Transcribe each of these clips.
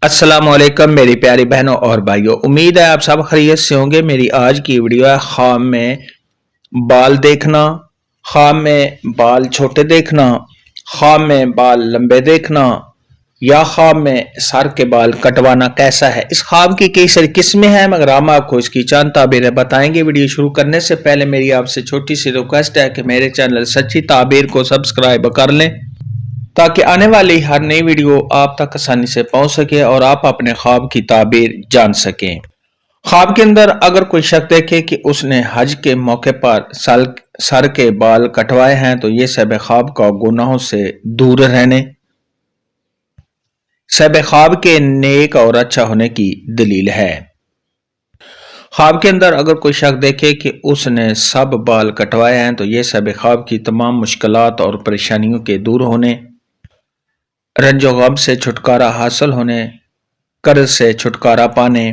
السلام علیکم میری پیاری بہنوں اور بھائیوں، امید ہے آپ سب خیریت سے ہوں گے۔ میری آج کی ویڈیو ہے خواب میں بال دیکھنا، خواب میں بال چھوٹے دیکھنا، خواب میں بال لمبے دیکھنا یا خواب میں سر کے بال کٹوانا کیسا ہے۔ اس خواب کی کئی ساری قسمیں ہیں مگر ہم آپ کو اس کی چند تعبیریں بتائیں گے۔ ویڈیو شروع کرنے سے پہلے میری آپ سے چھوٹی سی ریکویسٹ ہے کہ میرے چینل سچی تعبیر کو سبسکرائب کر لیں تاکہ آنے والی ہر نئی ویڈیو آپ تک آسانی سے پہنچ سکے اور آپ اپنے خواب کی تعبیر جان سکیں۔ خواب کے اندر اگر کوئی شخص دیکھے کہ اس نے حج کے موقع پر سر کے بال کٹوائے ہیں تو یہ صاحب خواب کا گناہوں سے دور رہنے، صاحب خواب کے نیک اور اچھا ہونے کی دلیل ہے۔ خواب کے اندر اگر کوئی شخص دیکھے کہ اس نے سب بال کٹوائے ہیں تو یہ صاحب خواب کی تمام مشکلات اور پریشانیوں کے دور ہونے، رنج و غم سے چھٹکارا حاصل ہونے، قرض سے چھٹکارا پانے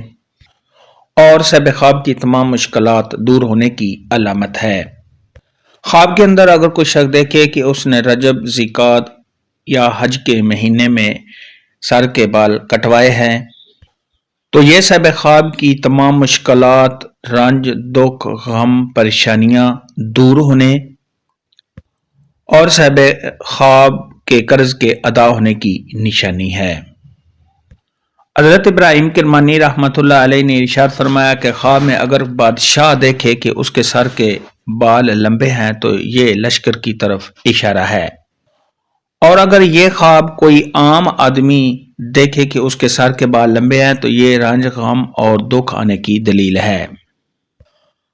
اور صاحب خواب کی تمام مشکلات دور ہونے کی علامت ہے۔ خواب کے اندر اگر کوئی شخص دیکھے کہ اس نے رجب، ذیقعد یا حج کے مہینے میں سر کے بال کٹوائے ہیں تو یہ صاحب خواب کی تمام مشکلات، رنج، دکھ، غم، پریشانیاں دور ہونے اور صاحب خواب کے قرض کے ادا ہونے کی نشانی ہے۔ حضرت ابراہیم کرمانی رحمۃ اللہ علیہ نے ارشاد فرمایا کہ خواب میں اگر بادشاہ دیکھے کہ اس کے سر کے بال لمبے ہیں تو یہ لشکر کی طرف اشارہ ہے، اور اگر یہ خواب کوئی عام آدمی دیکھے کہ اس کے سر کے بال لمبے ہیں تو یہ رنج، غم اور دکھ آنے کی دلیل ہے۔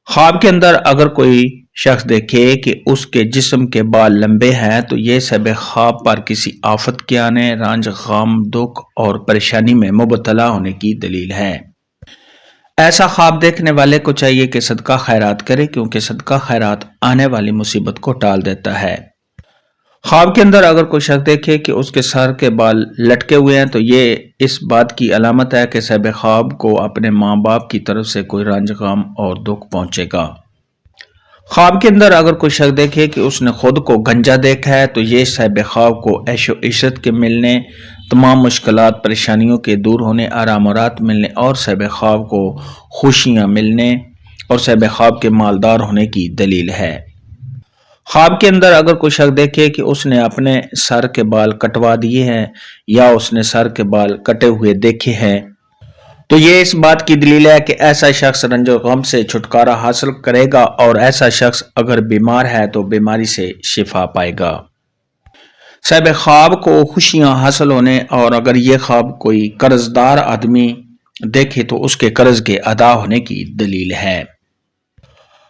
خواب کے اندر اگر کوئی شخص دیکھے کہ اس کے جسم کے بال لمبے ہیں تو یہ صاحب خواب پر کسی آفت کے آنے، رنج، غم، دکھ اور پریشانی میں مبتلا ہونے کی دلیل ہے۔ ایسا خواب دیکھنے والے کو چاہیے کہ صدقہ خیرات کرے کیونکہ صدقہ خیرات آنے والی مصیبت کو ٹال دیتا ہے۔ خواب کے اندر اگر کوئی شخص دیکھے کہ اس کے سر کے بال لٹکے ہوئے ہیں تو یہ اس بات کی علامت ہے کہ صاحب خواب کو اپنے ماں باپ کی طرف سے کوئی رنج، غم اور دکھ پہنچے گا۔ خواب کے اندر اگر کوئی شخص دیکھے کہ اس نے خود کو گنجا دیکھا ہے تو یہ صاحب خواب کو عیش و عشرت کے ملنے، تمام مشکلات پریشانیوں کے دور ہونے، آرام و راحت ملنے اور صاحب خواب کو خوشیاں ملنے اور صاحب خواب کے مالدار ہونے کی دلیل ہے۔ خواب کے اندر اگر کوئی شخص دیکھے کہ اس نے اپنے سر کے بال کٹوا دیے ہیں یا اس نے سر کے بال کٹے ہوئے دیکھے ہیں تو یہ اس بات کی دلیل ہے کہ ایسا شخص رنج و غم سے چھٹکارا حاصل کرے گا اور ایسا شخص اگر بیمار ہے تو بیماری سے شفا پائے گا۔ صاحب خواب کو خوشیاں حاصل ہونے اور اگر یہ خواب کوئی قرض دار آدمی دیکھے تو اس کے قرض کے ادا ہونے کی دلیل ہے۔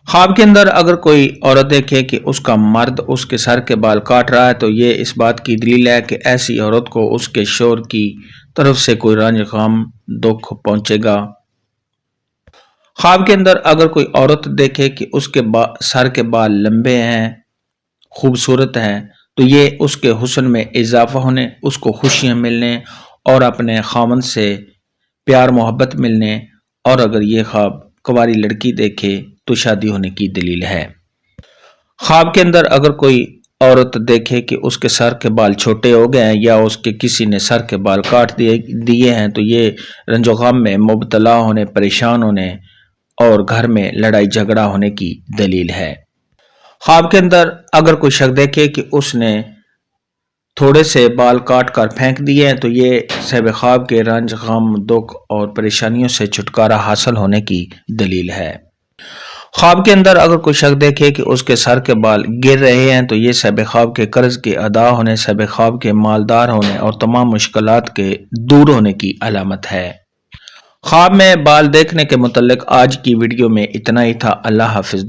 خواب کے اندر اگر کوئی عورت دیکھے کہ اس کا مرد اس کے سر کے بال کاٹ رہا ہے تو یہ اس بات کی دلیل ہے کہ ایسی عورت کو اس کے شوہر کی طرف سے کوئی رنج، غم، دکھ پہنچے گا۔ خواب کے اندر اگر کوئی عورت دیکھے کہ اس کے سر کے بال لمبے ہیں، خوبصورت ہیں تو یہ اس کے حسن میں اضافہ ہونے، اس کو خوشیاں ملنے اور اپنے خاوند سے پیار محبت ملنے اور اگر یہ خواب کنواری لڑکی دیکھے تو شادی ہونے کی دلیل ہے۔ خواب کے اندر اگر کوئی عورت دیکھے کہ اس کے سر کے بال چھوٹے ہو گئے ہیں یا اس کے کسی نے سر کے بال کاٹ دیے ہیں تو یہ رنج و غم میں مبتلا ہونے، پریشان ہونے اور گھر میں لڑائی جھگڑا ہونے کی دلیل ہے۔ خواب کے اندر اگر کوئی شخص دیکھے کہ اس نے تھوڑے سے بال کاٹ کر پھینک دیے ہیں تو یہ صاحب خواب کے رنج، غم، دکھ اور پریشانیوں سے چھٹکارا حاصل ہونے کی دلیل ہے۔ خواب کے اندر اگر کوئی شخص دیکھے کہ اس کے سر کے بال گر رہے ہیں تو یہ صاحب خواب کے قرض کے ادا ہونے، صاحب خواب کے مالدار ہونے اور تمام مشکلات کے دور ہونے کی علامت ہے۔ خواب میں بال دیکھنے کے متعلق آج کی ویڈیو میں اتنا ہی تھا۔ اللہ حافظ۔